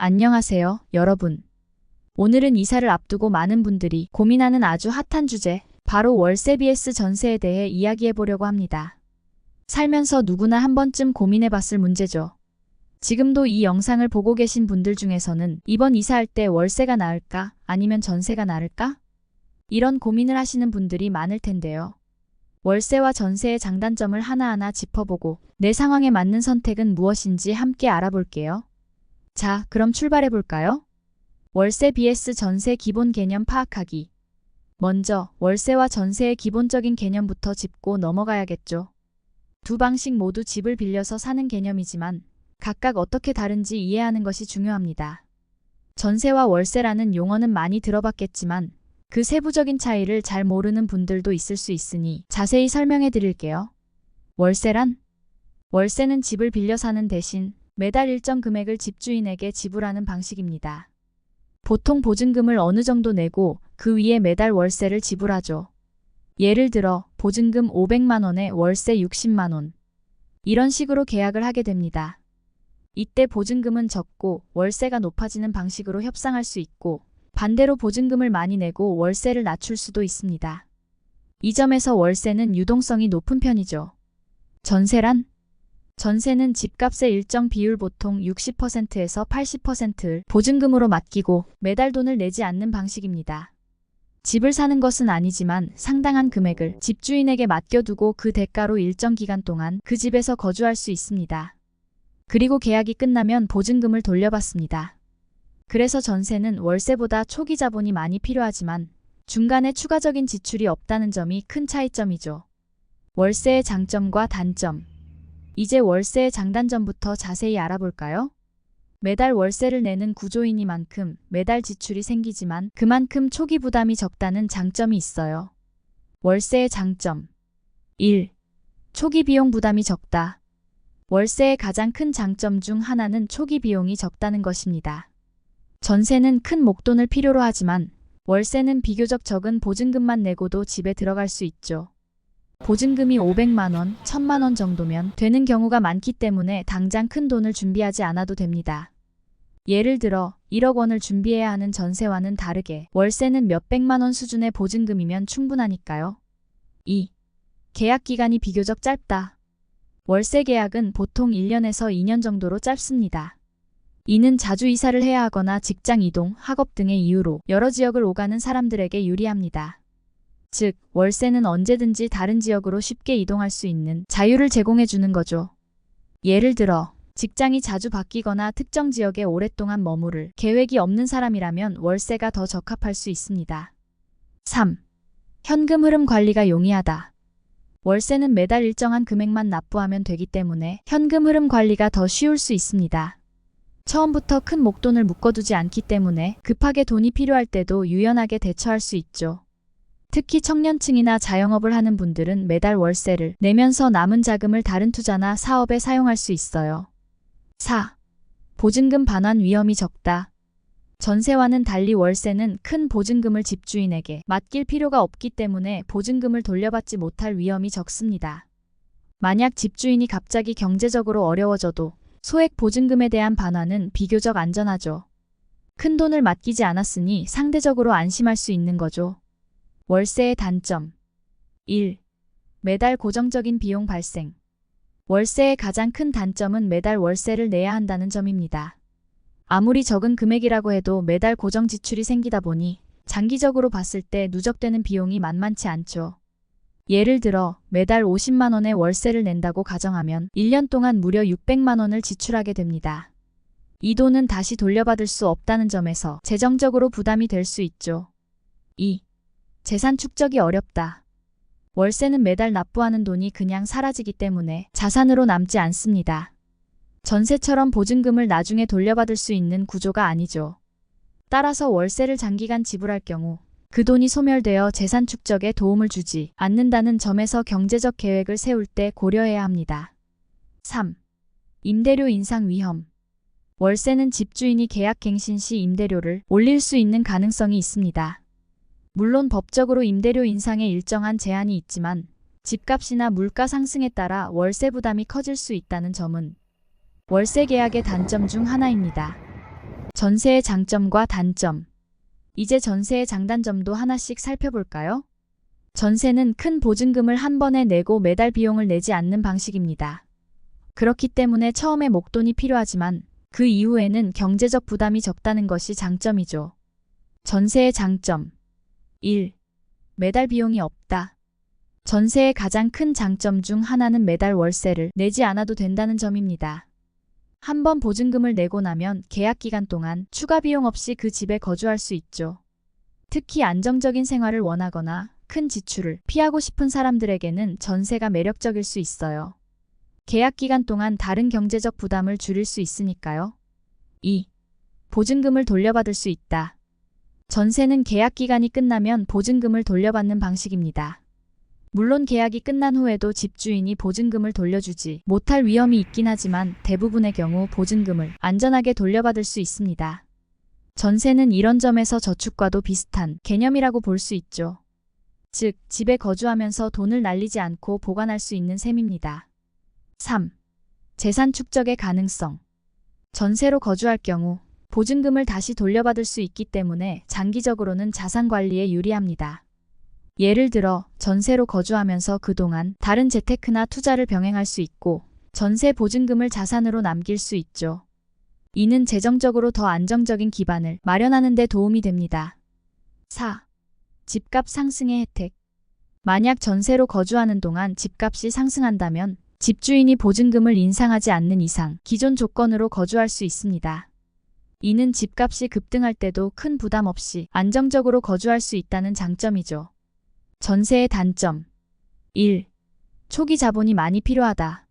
안녕하세요, 여러분. 오늘은 이사를 앞두고 많은 분들이 고민하는 아주 핫한 주제, 바로 월세 vs 전세에 대해 이야기해 보려고 합니다. 살면서 누구나 한 번쯤 고민해 봤을 문제죠. 지금도 이 영상을 보고 계신 분들 중에서는 이번 이사할 때 월세가 나을까, 아니면 전세가 나을까? 이런 고민을 하시는 분들이 많을 텐데요. 월세와 전세의 장단점을 하나하나 짚어보고 내 상황에 맞는 선택은 무엇인지 함께 알아볼게요. 자, 그럼 출발해 볼까요? 월세 vs 전세 기본 개념 파악하기. 먼저 월세와 전세의 기본적인 개념부터 짚고 넘어가야겠죠. 두 방식 모두 집을 빌려서 사는 개념이지만 각각 어떻게 다른지 이해하는 것이 중요합니다. 전세와 월세라는 용어는 많이 들어봤겠지만 그 세부적인 차이를 잘 모르는 분들도 있을 수 있으니 자세히 설명해 드릴게요. 월세는 집을 빌려 사는 대신 매달 일정 금액을 집주인에게 지불하는 방식입니다. 보통 보증금을 어느 정도 내고 그 위에 매달 월세를 지불하죠. 예를 들어 보증금 500만 원에 월세 60만 원. 이런 식으로 계약을 하게 됩니다. 이때 보증금은 적고 월세가 높아지는 방식으로 협상할 수 있고 반대로 보증금을 많이 내고 월세를 낮출 수도 있습니다. 이 점에서 월세는 유동성이 높은 편이죠. 전세는 집값의 일정 비율 보통 60%에서 80%를 보증금으로 맡기고 매달 돈을 내지 않는 방식입니다. 집을 사는 것은 아니지만 상당한 금액을 집주인에게 맡겨두고 그 대가로 일정 기간 동안 그 집에서 거주할 수 있습니다. 그리고 계약이 끝나면 보증금을 돌려받습니다. 그래서 전세는 월세보다 초기 자본이 많이 필요하지만 중간에 추가적인 지출이 없다는 점이 큰 차이점이죠. 월세의 장점과 단점. 이제 월세의 장단점부터 자세히 알아볼까요? 매달 월세를 내는 구조이니만큼 매달 지출이 생기지만 그만큼 초기 부담이 적다는 장점이 있어요. 월세의 장점. 1. 초기 비용 부담이 적다. 월세의 가장 큰 장점 중 하나는 초기 비용이 적다는 것입니다. 전세는 큰 목돈을 필요로 하지만 월세는 비교적 적은 보증금만 내고도 집에 들어갈 수 있죠. 보증금이 500만 원, 1000만 원 정도면 되는 경우가 많기 때문에 당장 큰 돈을 준비하지 않아도 됩니다. 예를 들어 1억 원을 준비해야 하는 전세와는 다르게 월세는 몇백만 원 수준의 보증금이면 충분하니까요. 2. 계약 기간이 비교적 짧다. 월세 계약은 보통 1년에서 2년 정도로 짧습니다. 이는 자주 이사를 해야 하거나 직장 이동, 학업 등의 이유로 여러 지역을 오가는 사람들에게 유리합니다. 즉, 월세는 언제든지 다른 지역으로 쉽게 이동할 수 있는 자유를 제공해 주는 거죠. 예를 들어, 직장이 자주 바뀌거나 특정 지역에 오랫동안 머무를 계획이 없는 사람이라면 월세가 더 적합할 수 있습니다. 3. 현금 흐름 관리가 용이하다. 월세는 매달 일정한 금액만 납부하면 되기 때문에 현금 흐름 관리가 더 쉬울 수 있습니다. 처음부터 큰 목돈을 묶어두지 않기 때문에 급하게 돈이 필요할 때도 유연하게 대처할 수 있죠. 특히 청년층이나 자영업을 하는 분들은 매달 월세를 내면서 남은 자금을 다른 투자나 사업에 사용할 수 있어요. 4. 보증금 반환 위험이 적다. 전세와는 달리 월세는 큰 보증금을 집주인에게 맡길 필요가 없기 때문에 보증금을 돌려받지 못할 위험이 적습니다. 만약 집주인이 갑자기 경제적으로 어려워져도 소액 보증금에 대한 반환은 비교적 안전하죠. 큰 돈을 맡기지 않았으니 상대적으로 안심할 수 있는 거죠. 월세의 단점. 1. 매달 고정적인 비용 발생. 월세의 가장 큰 단점은 매달 월세를 내야 한다는 점입니다. 아무리 적은 금액이라고 해도 매달 고정 지출이 생기다 보니 장기적으로 봤을 때 누적되는 비용이 만만치 않죠. 예를 들어 매달 50만 원의 월세를 낸다고 가정하면 1년 동안 무려 600만 원을 지출하게 됩니다. 이 돈은 다시 돌려받을 수 없다는 점에서 재정적으로 부담이 될 수 있죠. 2. 재산 축적이 어렵다. 월세는 매달 납부하는 돈이 그냥 사라지기 때문에 자산으로 남지 않습니다. 전세처럼 보증금을 나중에 돌려받을 수 있는 구조가 아니죠. 따라서 월세를 장기간 지불할 경우 그 돈이 소멸되어 재산 축적에 도움을 주지 않는다는 점에서 경제적 계획을 세울 때 고려해야 합니다. 3. 임대료 인상 위험. 월세는 집주인이 계약 갱신 시 임대료를 올릴 수 있는 가능성이 있습니다. 물론 법적으로 임대료 인상에 일정한 제한이 있지만 집값이나 물가 상승에 따라 월세 부담이 커질 수 있다는 점은 월세 계약의 단점 중 하나입니다. 전세의 장점과 단점. 이제 전세의 장단점도 하나씩 살펴볼까요? 전세는 큰 보증금을 한 번에 내고 매달 비용을 내지 않는 방식입니다. 그렇기 때문에 처음에 목돈이 필요하지만 그 이후에는 경제적 부담이 적다는 것이 장점이죠. 전세의 장점. 1. 매달 비용이 없다. 전세의 가장 큰 장점 중 하나는 매달 월세를 내지 않아도 된다는 점입니다. 한 번 보증금을 내고 나면 계약 기간 동안 추가 비용 없이 그 집에 거주할 수 있죠. 특히 안정적인 생활을 원하거나 큰 지출을 피하고 싶은 사람들에게는 전세가 매력적일 수 있어요. 계약 기간 동안 다른 경제적 부담을 줄일 수 있으니까요. 2. 보증금을 돌려받을 수 있다. 전세는 계약 기간이 끝나면 보증금을 돌려받는 방식입니다. 물론 계약이 끝난 후에도 집주인이 보증금을 돌려주지 못할 위험이 있긴 하지만 대부분의 경우 보증금을 안전하게 돌려받을 수 있습니다. 전세는 이런 점에서 저축과도 비슷한 개념이라고 볼 수 있죠. 즉, 집에 거주하면서 돈을 날리지 않고 보관할 수 있는 셈입니다. 3. 재산 축적의 가능성. 전세로 거주할 경우 보증금을 다시 돌려받을 수 있기 때문에 장기적으로는 자산 관리에 유리합니다. 예를 들어 전세로 거주하면서 그동안 다른 재테크나 투자를 병행할 수 있고 전세 보증금을 자산으로 남길 수 있죠. 이는 재정적으로 더 안정적인 기반을 마련하는 데 도움이 됩니다. 4. 집값 상승의 혜택. 만약 전세로 거주하는 동안 집값이 상승한다면 집주인이 보증금을 인상하지 않는 이상 기존 조건으로 거주할 수 있습니다. 이는 집값이 급등할 때도 큰 부담 없이 안정적으로 거주할 수 있다는 장점이죠. 전세의 단점. 1. 초기 자본이 많이 필요하다.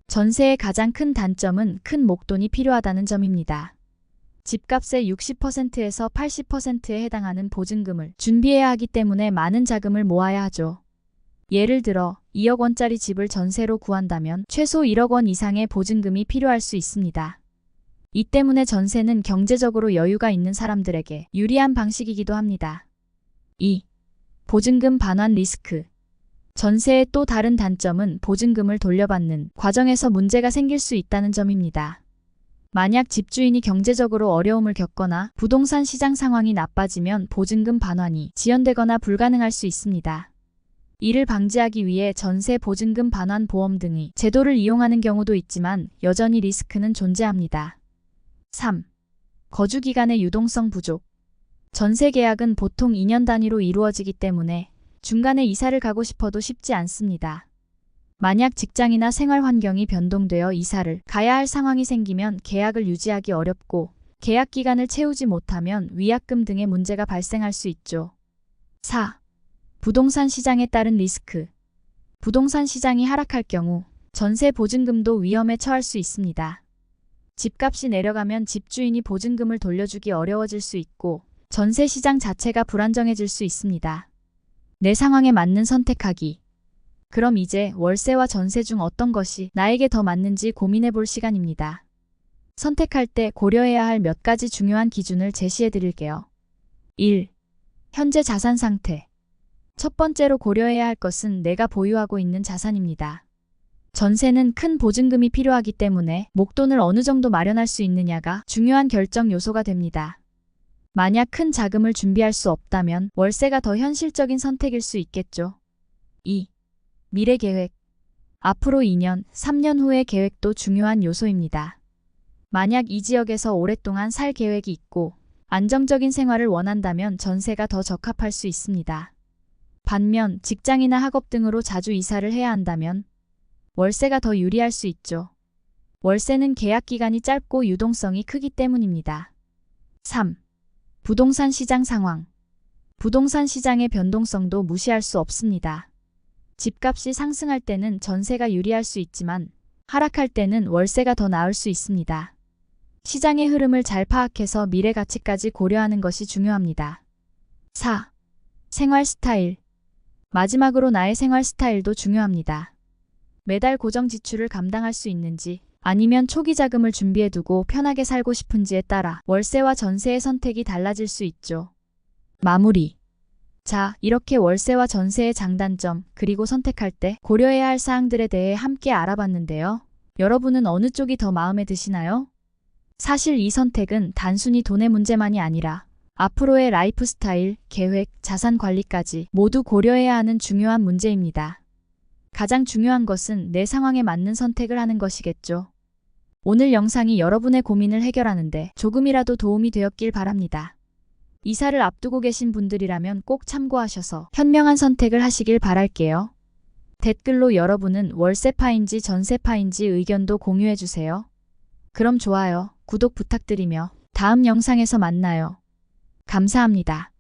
전세의 가장 큰 단점은 큰 목돈이 필요하다는 점입니다. 집값의 60%에서 80%에 해당하는 보증금을 준비해야 하기 때문에 많은 자금을 모아야 하죠. 예를 들어 2억 원짜리 집을 전세로 구한다면 최소 1억 원 이상의 보증금이 필요할 수 있습니다. 이 때문에 전세는 경제적으로 여유가 있는 사람들에게 유리한 방식이기도 합니다. 2. 보증금 반환 리스크. 전세의 또 다른 단점은 보증금을 돌려받는 과정에서 문제가 생길 수 있다는 점입니다. 만약 집주인이 경제적으로 어려움을 겪거나 부동산 시장 상황이 나빠지면 보증금 반환이 지연되거나 불가능할 수 있습니다. 이를 방지하기 위해 전세 보증금 반환 보험 등의 제도를 이용하는 경우도 있지만 여전히 리스크는 존재합니다. 3. 거주 기간의 유동성 부족. 전세 계약은 보통 2년 단위로 이루어지기 때문에 중간에 이사를 가고 싶어도 쉽지 않습니다. 만약 직장이나 생활 환경이 변동되어 이사를 가야 할 상황이 생기면 계약을 유지하기 어렵고 계약 기간을 채우지 못하면 위약금 등의 문제가 발생할 수 있죠. 4. 부동산 시장에 따른 리스크. 부동산 시장이 하락할 경우 전세 보증금도 위험에 처할 수 있습니다. 집값이 내려가면 집주인이 보증금을 돌려주기 어려워질 수 있고 전세 시장 자체가 불안정해질 수 있습니다. 내 상황에 맞는 선택하기. 그럼 이제 월세와 전세 중 어떤 것이 나에게 더 맞는지 고민해 볼 시간입니다. 선택할 때 고려해야 할 몇 가지 중요한 기준을 제시해 드릴게요. 1. 현재 자산 상태. 첫 번째로 고려해야 할 것은 내가 보유하고 있는 자산입니다. 전세는 큰 보증금이 필요하기 때문에 목돈을 어느 정도 마련할 수 있느냐가 중요한 결정 요소가 됩니다. 만약 큰 자금을 준비할 수 없다면 월세가 더 현실적인 선택일 수 있겠죠. 2. 미래 계획. 앞으로 2년, 3년 후의 계획도 중요한 요소입니다. 만약 이 지역에서 오랫동안 살 계획이 있고 안정적인 생활을 원한다면 전세가 더 적합할 수 있습니다. 반면 직장이나 학업 등으로 자주 이사를 해야 한다면 월세가 더 유리할 수 있죠. 월세는 계약 기간이 짧고 유동성이 크기 때문입니다. 3. 부동산 시장 상황. 부동산 시장의 변동성도 무시할 수 없습니다. 집값이 상승할 때는 전세가 유리할 수 있지만 하락할 때는 월세가 더 나을 수 있습니다. 시장의 흐름을 잘 파악해서 미래 가치까지 고려하는 것이 중요합니다. 4. 생활 스타일. 마지막으로 나의 생활 스타일도 중요합니다. 매달 고정 지출을 감당할 수 있는지 아니면 초기 자금을 준비해두고 편하게 살고 싶은지에 따라 월세와 전세의 선택이 달라질 수 있죠. 마무리. 자, 이렇게 월세와 전세의 장단점 그리고 선택할 때 고려해야 할 사항들에 대해 함께 알아봤는데요. 여러분은 어느 쪽이 더 마음에 드시나요? 사실 이 선택은 단순히 돈의 문제만이 아니라 앞으로의 라이프 스타일, 계획, 자산 관리까지 모두 고려해야 하는 중요한 문제입니다. 가장 중요한 것은 내 상황에 맞는 선택을 하는 것이겠죠. 오늘 영상이 여러분의 고민을 해결하는데 조금이라도 도움이 되었길 바랍니다. 이사를 앞두고 계신 분들이라면 꼭 참고하셔서 현명한 선택을 하시길 바랄게요. 댓글로 여러분은 월세파인지 전세파인지 의견도 공유해주세요. 그럼 좋아요, 구독 부탁드리며 다음 영상에서 만나요. 감사합니다.